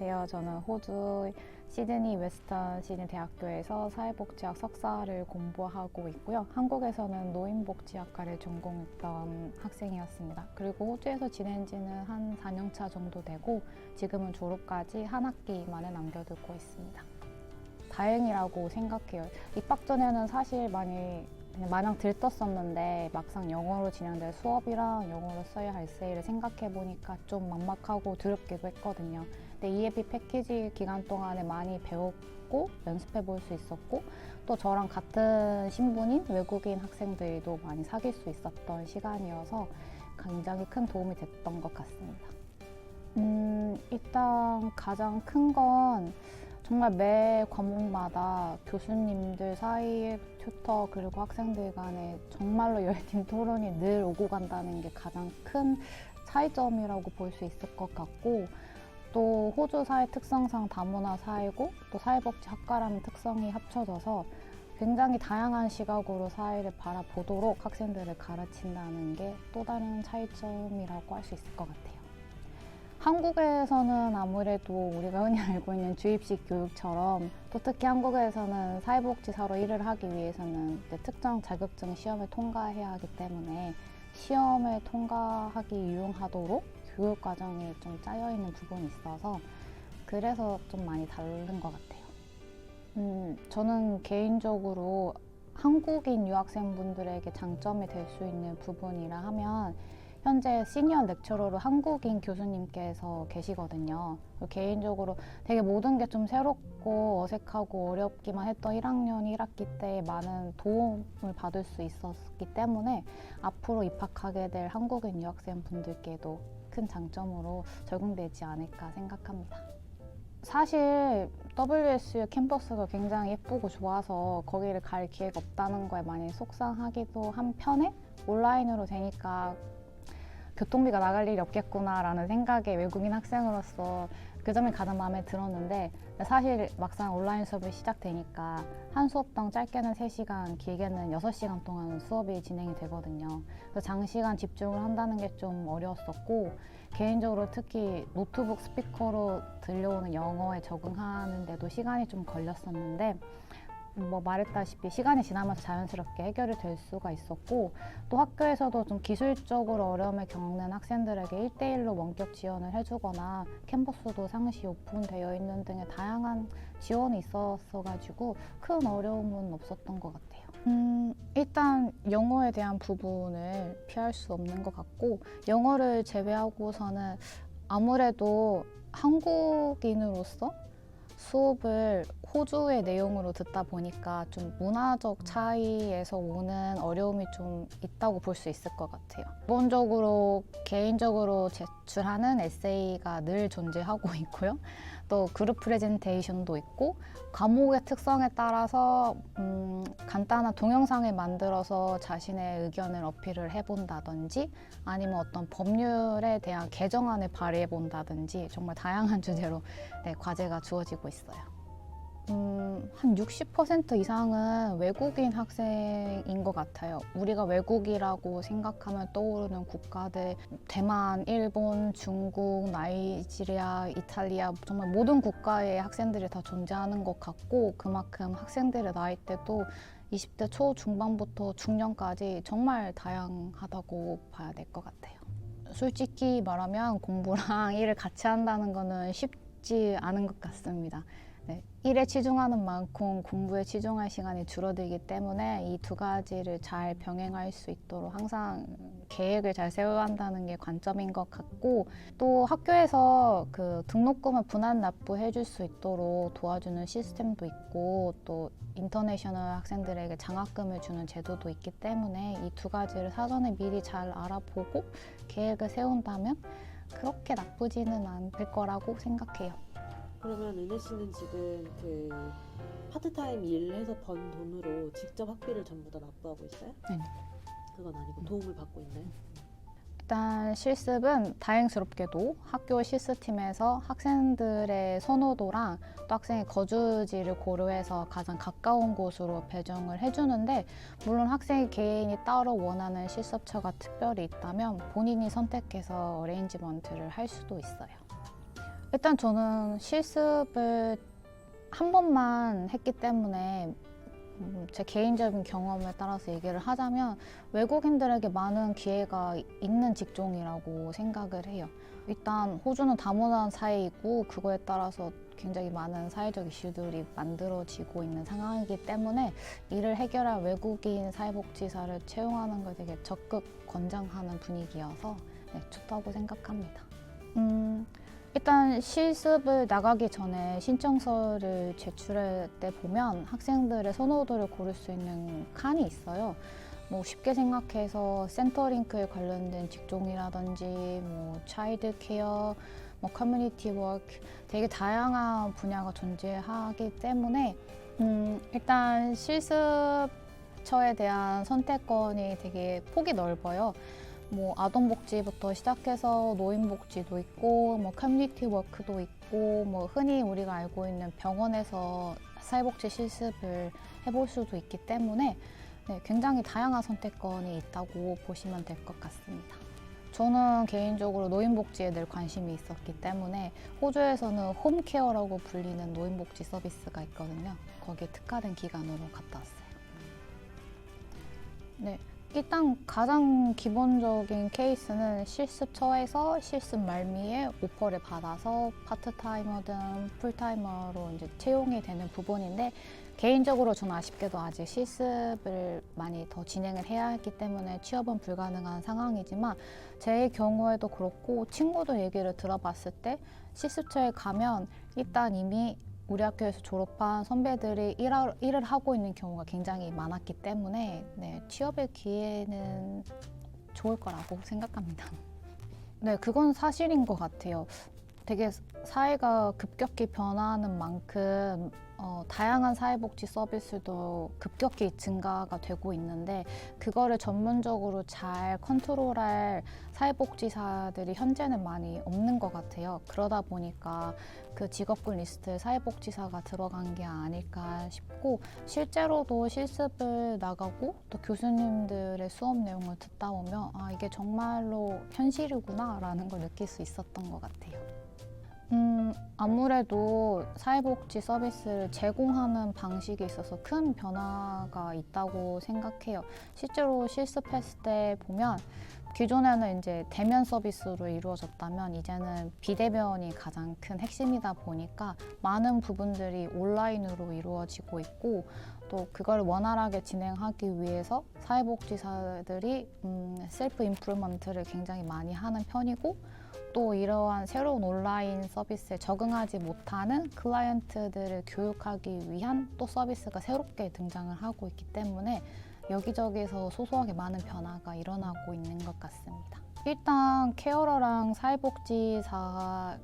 안녕하세요. 저는 호주 시드니 웨스턴 시드니 대학교에서 사회복지학 석사를 공부하고 있고요. 한국에서는 노인복지학과를 전공했던 학생이었습니다. 그리고 호주에서 지낸 지는 한 4년차 정도 되고 지금은 졸업까지 한 학기 만에 남겨두고 있습니다. 다행이라고 생각해요. 입학 전에는 사실 마냥 들떴었는데 막상 영어로 진행될 수업이랑 영어로 써야 할 에세이를 생각해보니까 좀 막막하고 두렵기도 했거든요. 근데 EAP 패키지 기간 동안에 많이 배웠고 연습해볼 수 있었고 또 저랑 같은 신분인 외국인 학생들도 많이 사귈 수 있었던 시간이어서 굉장히 큰 도움이 됐던 것 같습니다. 일단 가장 큰 건 정말 매 과목마다 교수님들 사이에 튜터 그리고 학생들 간에 정말로 열띤 토론이 늘 오고 간다는 게 가장 큰 차이점이라고 볼 수 있을 것 같고, 또 호주 사회 특성상 다문화 사회고 또 사회복지학과라는 특성이 합쳐져서 굉장히 다양한 시각으로 사회를 바라보도록 학생들을 가르친다는 게 또 다른 차이점이라고 할 수 있을 것 같아요. 한국에서는 아무래도 우리가 흔히 알고 있는 주입식 교육처럼 또 특히 한국에서는 사회복지사로 일을 하기 위해서는 특정 자격증 시험을 통과해야 하기 때문에 시험을 통과하기 유용하도록 교육 과정에 좀 짜여 있는 부분이 있어서 그래서 좀 많이 다른 것 같아요. 저는 개인적으로 한국인 유학생분들에게 장점이 될 수 있는 부분이라 하면 현재 시니어 렉처러로 한국인 교수님께서 계시거든요. 개인적으로 되게 모든 게 좀 새롭고 어색하고 어렵기만 했던 1학년 1학기 때 많은 도움을 받을 수 있었기 때문에 앞으로 입학하게 될 한국인 유학생분들께도 큰 장점으로 적용되지 않을까 생각합니다. 사실 WSU 캠퍼스가 굉장히 예쁘고 좋아서 거기를 갈 기회가 없다는 거에 많이 속상하기도 한 편에 온라인으로 되니까 교통비가 나갈 일이 없겠구나라는 생각에 외국인 학생으로서 그 점이 가장 마음에 들었는데, 사실 막상 온라인 수업이 시작되니까 한 수업당 짧게는 3시간, 길게는 6시간 동안 수업이 진행이 되거든요. 그래서 장시간 집중을 한다는 게 좀 어려웠었고, 개인적으로 특히 노트북 스피커로 들려오는 영어에 적응하는 데도 시간이 좀 걸렸었는데 말했다시피 시간이 지나면서 자연스럽게 해결이 될 수가 있었고, 또 학교에서도 좀 기술적으로 어려움을 겪는 학생들에게 1대1로 원격 지원을 해주거나 캠퍼스도 상시 오픈되어 있는 등의 다양한 지원이 있었어가지고 큰 어려움은 없었던 것 같아요. 일단 영어에 대한 부분을 피할 수 없는 것 같고, 영어를 제외하고서는 아무래도 한국인으로서 수업을 호주의 내용으로 듣다 보니까 좀 문화적 차이에서 오는 어려움이 좀 있다고 볼 수 있을 것 같아요. 기본적으로 개인적으로 제출하는 에세이가 늘 존재하고 있고요. 또 그룹 프레젠테이션도 있고, 과목의 특성에 따라서 간단한 동영상을 만들어서 자신의 의견을 어필을 해본다든지 아니면 어떤 법률에 대한 개정안을 발의해본다든지 정말 다양한 주제로 과제가 주어지고 있어요. 한 60% 이상은 외국인 학생인 것 같아요. 우리가 외국이라고 생각하면 떠오르는 국가들, 대만, 일본, 중국, 나이지리아, 이탈리아, 정말 모든 국가의 학생들이 다 존재하는 것 같고, 그만큼 학생들의 나이대도 20대 초중반부터 중년까지 정말 다양하다고 봐야 될 것 같아요. 솔직히 말하면 공부랑 일을 같이 한다는 거는 쉽지 않은 것 같습니다. 일에 치중하는 만큼 공부에 치중할 시간이 줄어들기 때문에 이 두 가지를 잘 병행할 수 있도록 항상 계획을 잘 세워야 한다는 게 관점인 것 같고, 또 학교에서 그 등록금을 분할 납부해 줄 수 있도록 도와주는 시스템도 있고, 또 인터내셔널 학생들에게 장학금을 주는 제도도 있기 때문에 이 두 가지를 사전에 미리 잘 알아보고 계획을 세운다면 그렇게 나쁘지는 않을 거라고 생각해요. 그러면 은혜 씨는 지금 그 파트타임 일해서 번 돈으로 직접 학비를 전부 다 납부하고 있어요? 네. 그건 아니고 도움을 받고 있나요? 일단 실습은 다행스럽게도 학교 실습팀에서 학생들의 선호도랑 또 학생의 거주지를 고려해서 가장 가까운 곳으로 배정을 해주는데, 물론 학생 개인이 따로 원하는 실습처가 특별히 있다면 본인이 선택해서 어레인지먼트를 할 수도 있어요. 일단 저는 실습을 한 번만 했기 때문에 제 개인적인 경험에 따라서 얘기를 하자면 외국인들에게 많은 기회가 있는 직종이라고 생각을 해요. 일단 호주는 다문화 사회이고 그거에 따라서 굉장히 많은 사회적 이슈들이 만들어지고 있는 상황이기 때문에 이를 해결할 외국인 사회복지사를 채용하는 걸 되게 적극 권장하는 분위기여서 네, 좋다고 생각합니다. 일단 실습을 나가기 전에 신청서를 제출할 때 보면 학생들의 선호도를 고를 수 있는 칸이 있어요. 뭐 쉽게 생각해서 센터링크에 관련된 직종이라든지 뭐 차일드 케어, 뭐 커뮤니티 워크 되게 다양한 분야가 존재하기 때문에 일단 실습처에 대한 선택권이 되게 폭이 넓어요. 뭐 아동복지부터 시작해서 노인복지도 있고 뭐 커뮤니티 워크도 있고 뭐 흔히 우리가 알고 있는 병원에서 사회복지 실습을 해볼 수도 있기 때문에 네, 굉장히 다양한 선택권이 있다고 보시면 될 것 같습니다. 저는 개인적으로 노인복지에 늘 관심이 있었기 때문에 호주에서는 홈케어라고 불리는 노인복지 서비스가 있거든요. 거기에 특화된 기간으로 갔다 왔어요. 네. 일단 가장 기본적인 케이스는 실습처에서 실습 말미에 오퍼를 받아서 파트타이머든 풀타이머로 이제 채용이 되는 부분인데 개인적으로 저는 아쉽게도 아직 실습을 많이 더 진행을 해야 하기 때문에 취업은 불가능한 상황이지만 제 경우에도 그렇고 친구들 얘기를 들어봤을 때 실습처에 가면 일단 이미 우리 학교에서 졸업한 선배들이 일을 하고 있는 경우가 굉장히 많았기 때문에 네, 취업의 기회는 좋을 거라고 생각합니다. 네, 그건 사실인 것 같아요. 되게 사회가 급격히 변화하는 만큼 다양한 사회복지 서비스도 급격히 증가가 되고 있는데 그거를 전문적으로 잘 컨트롤할 사회복지사들이 현재는 많이 없는 것 같아요. 그러다 보니까 그 직업군 리스트에 사회복지사가 들어간 게 아닐까 싶고 실제로도 실습을 나가고 또 교수님들의 수업 내용을 듣다 보면 아 이게 정말로 현실이구나 라는 걸 느낄 수 있었던 것 같아요. 아무래도 사회복지 서비스를 제공하는 방식에 있어서 큰 변화가 있다고 생각해요. 실제로 실습했을 때 보면 기존에는 이제 대면 서비스로 이루어졌다면 이제는 비대면이 가장 큰 핵심이다 보니까 많은 부분들이 온라인으로 이루어지고 있고 또 그걸 원활하게 진행하기 위해서 사회복지사들이 셀프 임프루먼트를 굉장히 많이 하는 편이고 또 이러한 새로운 온라인 서비스에 적응하지 못하는 클라이언트들을 교육하기 위한 또 서비스가 새롭게 등장을 하고 있기 때문에 여기저기서 소소하게 많은 변화가 일어나고 있는 것 같습니다. 일단 케어러랑 사회복지사가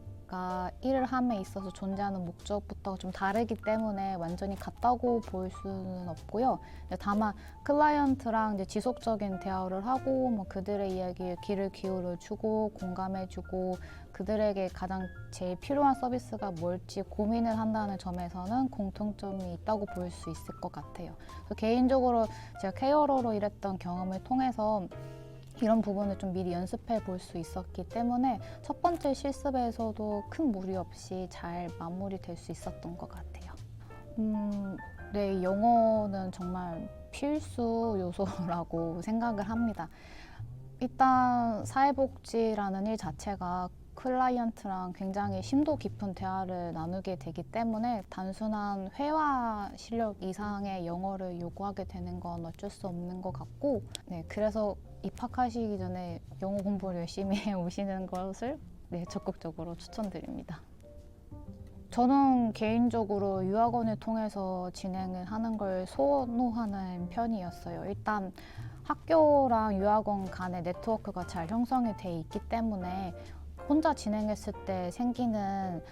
일을 함에 있어서 존재하는 목적부터 좀 다르기 때문에 완전히 같다고 볼 수는 없고요. 다만 클라이언트랑 이제 지속적인 대화를 하고 뭐 그들의 이야기에 귀를 기울여주고 공감해주고 그들에게 가장 제일 필요한 서비스가 뭘지 고민을 한다는 점에서는 공통점이 있다고 볼 수 있을 것 같아요. 그래서 개인적으로 제가 케어러로 일했던 경험을 통해서 이런 부분을 좀 미리 연습해 볼 수 있었기 때문에 첫 번째 실습에서도 큰 무리 없이 잘 마무리될 수 있었던 것 같아요. 네, 영어는 정말 필수 요소라고 생각을 합니다. 일단 사회복지라는 일 자체가 클라이언트랑 굉장히 심도 깊은 대화를 나누게 되기 때문에 단순한 회화 실력 이상의 영어를 요구하게 되는 건 어쩔 수 없는 것 같고 네, 그래서 입학하시기 전에 영어 공부를 열심히 해 오시는 것을 네, 적극적으로 추천드립니다. 저는 개인적으로 유학원을 통해서 진행을 하는 걸 선호하는 편이었어요. 일단 학교랑 유학원 간의 네트워크가 잘 형성이 돼 있기 때문에 혼자 진행했을 때 생기는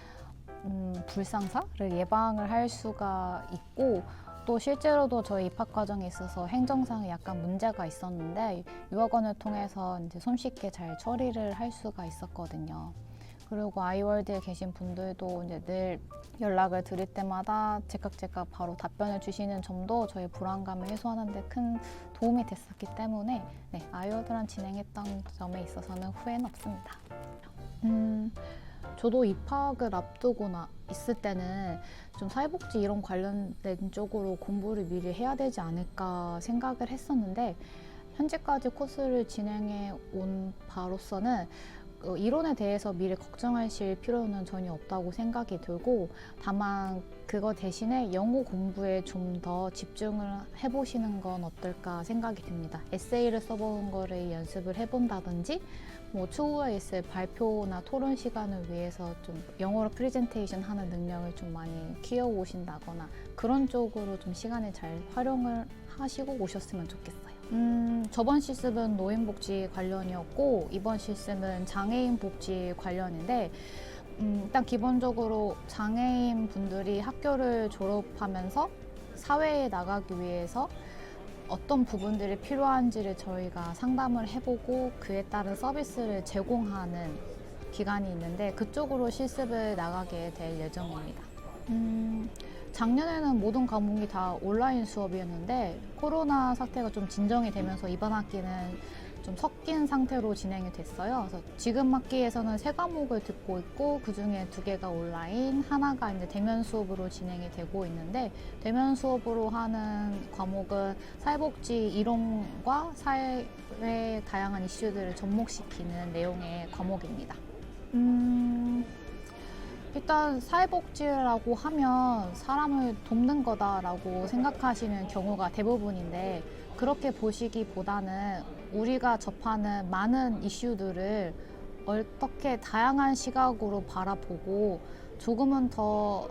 불상사를 예방을 할 수가 있고 또 실제로도 저희 입학 과정에 있어서 행정상에 약간 문제가 있었는데 유학원을 통해서 이제 손쉽게 잘 처리를 할 수가 있었거든요. 그리고 아이월드에 계신 분들도 이제 늘 연락을 드릴 때마다 제각 바로 답변을 주시는 점도 저희 불안감을 해소하는 데 큰 도움이 됐었기 때문에 네, 아이월드랑 진행했던 점에 있어서는 후회는 없습니다. 저도 입학을 앞두거나 있을 때는 좀 사회복지 이런 관련된 쪽으로 공부를 미리 해야 되지 않을까 생각을 했었는데 현재까지 코스를 진행해 온 바로서는 이론에 대해서 미리 걱정하실 필요는 전혀 없다고 생각이 들고 다만 그거 대신에 영어 공부에 좀 더 집중을 해보시는 건 어떨까 생각이 듭니다. 에세이를 써본 거를 연습을 해본다든지 뭐 추후에 있을 발표나 토론 시간을 위해서 좀 영어로 프레젠테이션 하는 능력을 좀 많이 키워오신다거나 그런 쪽으로 좀 시간을 잘 활용을 하시고 오셨으면 좋겠어요. 저번 실습은 노인복지 관련이었고 이번 실습은 장애인 복지 관련인데 일단 기본적으로 장애인 분들이 학교를 졸업하면서 사회에 나가기 위해서 어떤 부분들이 필요한지를 저희가 상담을 해보고 그에 따른 서비스를 제공하는 기간이 있는데 그쪽으로 실습을 나가게 될 예정입니다. 작년에는 모든 과목이 다 온라인 수업이었는데 코로나 사태가 좀 진정이 되면서 이번 학기는 좀 섞인 상태로 진행이 됐어요. 그래서 지금 학기에서는 3과목을 듣고 있고 그 중에 2개가 온라인, 하나가 이제 대면 수업으로 진행이 되고 있는데 대면 수업으로 하는 과목은 사회복지 이론과 사회의 다양한 이슈들을 접목시키는 내용의 과목입니다. 일단 사회복지라고 하면 사람을 돕는 거다라고 생각하시는 경우가 대부분인데 그렇게 보시기보다는 우리가 접하는 많은 이슈들을 어떻게 다양한 시각으로 바라보고 조금은 더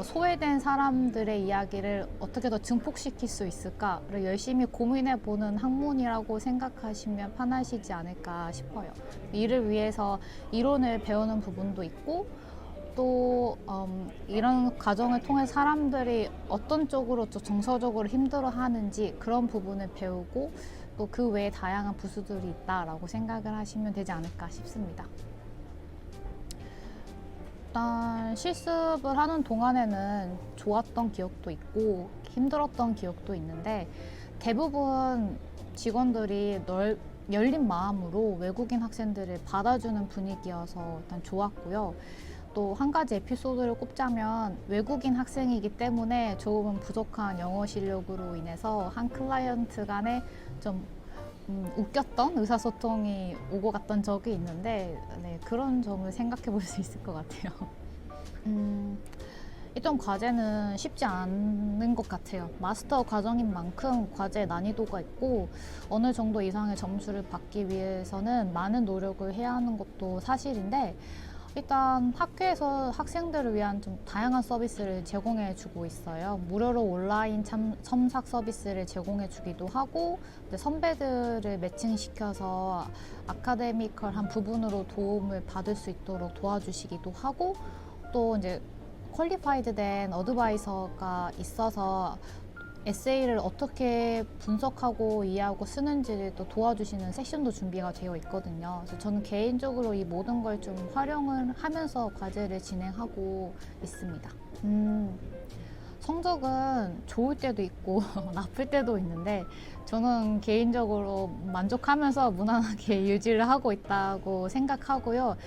소외된 사람들의 이야기를 어떻게 더 증폭시킬 수 있을까를 열심히 고민해보는 학문이라고 생각하시면 편하시지 않을까 싶어요. 이를 위해서 이론을 배우는 부분도 있고 또 이런 과정을 통해 사람들이 어떤 쪽으로 또 정서적으로 힘들어하는지 그런 부분을 배우고 또 그 외에 다양한 부수들이 있다라고 생각을 하시면 되지 않을까 싶습니다. 일단 실습을 하는 동안에는 좋았던 기억도 있고 힘들었던 기억도 있는데 대부분 직원들이 열린 마음으로 외국인 학생들을 받아주는 분위기여서 일단 좋았고요. 또 한 가지 에피소드를 꼽자면 외국인 학생이기 때문에 조금은 부족한 영어 실력으로 인해서 한 클라이언트 간에 좀 웃겼던 의사소통이 오고 갔던 적이 있는데 네, 그런 점을 생각해 볼 수 있을 것 같아요. 일단 과제는 쉽지 않은 것 같아요. 마스터 과정인 만큼 과제 난이도가 있고 어느 정도 이상의 점수를 받기 위해서는 많은 노력을 해야 하는 것도 사실인데 일단 학교에서 학생들을 위한 좀 다양한 서비스를 제공해 주고 있어요. 무료로 온라인 첨삭 서비스를 제공해 주기도 하고 선배들을 매칭시켜서 아카데미컬한 부분으로 도움을 받을 수 있도록 도와주시기도 하고 또 이제 퀄리파이드 된 어드바이서가 있어서 에세이를 어떻게 분석하고 이해하고 쓰는지를 또 도와주시는 세션도 준비가 되어 있거든요. 그래서 저는 개인적으로 이 모든 걸 좀 활용을 하면서 과제를 진행하고 있습니다. 성적은 좋을 때도 있고 나쁠 때도 있는데 저는 개인적으로 만족하면서 무난하게 유지를 하고 있다고 생각하고요.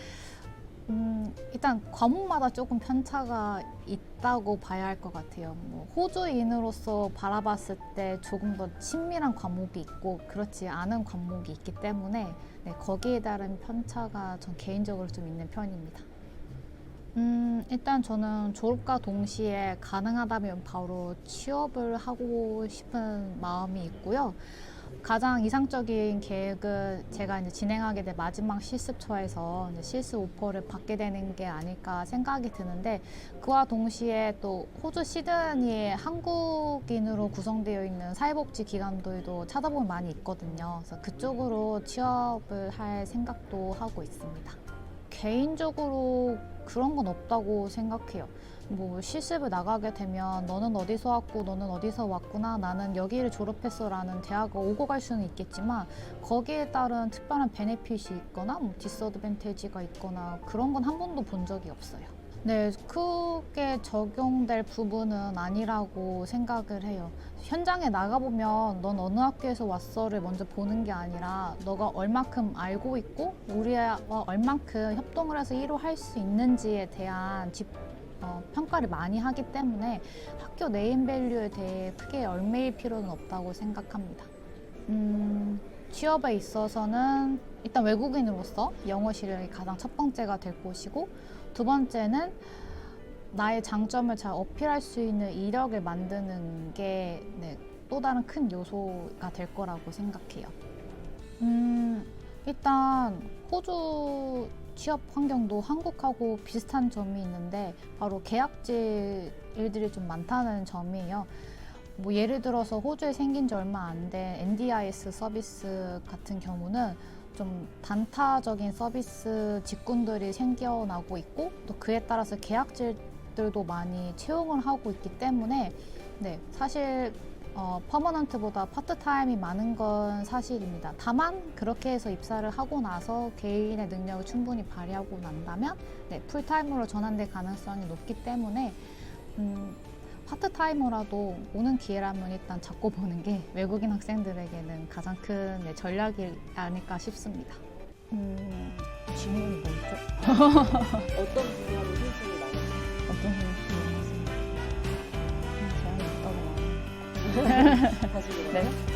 일단 과목마다 조금 편차가 있다고 봐야 할 것 같아요. 뭐 호주인으로서 바라봤을 때 조금 더 친밀한 과목이 있고 그렇지 않은 과목이 있기 때문에 네, 거기에 따른 편차가 전 개인적으로 좀 있는 편입니다. 일단 저는 졸업과 동시에 가능하다면 바로 취업을 하고 싶은 마음이 있고요. 가장 이상적인 계획은 제가 이제 진행하게 될 마지막 실습처에서 이제 실습 오퍼를 받게 되는 게 아닐까 생각이 드는데 그와 동시에 또 호주 시드니에 한국인으로 구성되어 있는 사회복지 기관들도 찾아보면 많이 있거든요. 그래서 그쪽으로 취업을 할 생각도 하고 있습니다. 개인적으로 그런 건 없다고 생각해요. 뭐 실습을 나가게 되면 너는 어디서 왔고 너는 어디서 왔구나 나는 여기를 졸업했어 라는 대학을 오고 갈 수는 있겠지만 거기에 따른 특별한 베네핏이 있거나 뭐 디스어드밴티지가 있거나 그런 건 한 번도 본 적이 없어요. 네, 크게 적용될 부분은 아니라고 생각을 해요. 현장에 나가보면 넌 어느 학교에서 왔어를 먼저 보는 게 아니라 너가 얼만큼 알고 있고 우리와 얼만큼 협동을 해서 이루할 수 있는지에 대한 평가를 많이 하기 때문에 학교 네임밸류에 대해 크게 얽매일 필요는 없다고 생각합니다. 취업에 있어서는 일단 외국인으로서 영어 실력이 가장 첫 번째가 될 것이고, 두 번째는 나의 장점을 잘 어필할 수 있는 이력을 만드는 게 또 다른 큰 요소가 될 거라고 생각해요. 일단 호주 취업 환경도 한국하고 비슷한 점이 있는데 바로 계약직 일들이 좀 많다는 점이에요. 뭐 예를 들어서 호주에 생긴 지 얼마 안 된 NDIS 서비스 같은 경우는 좀 단타적인 서비스 직군들이 생겨나고 있고 또 그에 따라서 계약직들도 많이 채용을 하고 있기 때문에 사실 퍼머넌트보다 파트타임이 많은 건 사실입니다. 다만 그렇게 해서 입사를 하고 나서 개인의 능력을 충분히 발휘하고 난다면 풀타임으로 전환될 가능성이 높기 때문에 파트타이머라도 오는 기회라면 일단 잡고 보는 게 외국인 학생들에게는 가장 큰 전략이 아닐까 싶습니다. 질문이 뭐였죠? 어떤 분야로 현실이 나가요? 어떤 질문이 제한이 있다고 나와요. 다시 물어봐요. 네?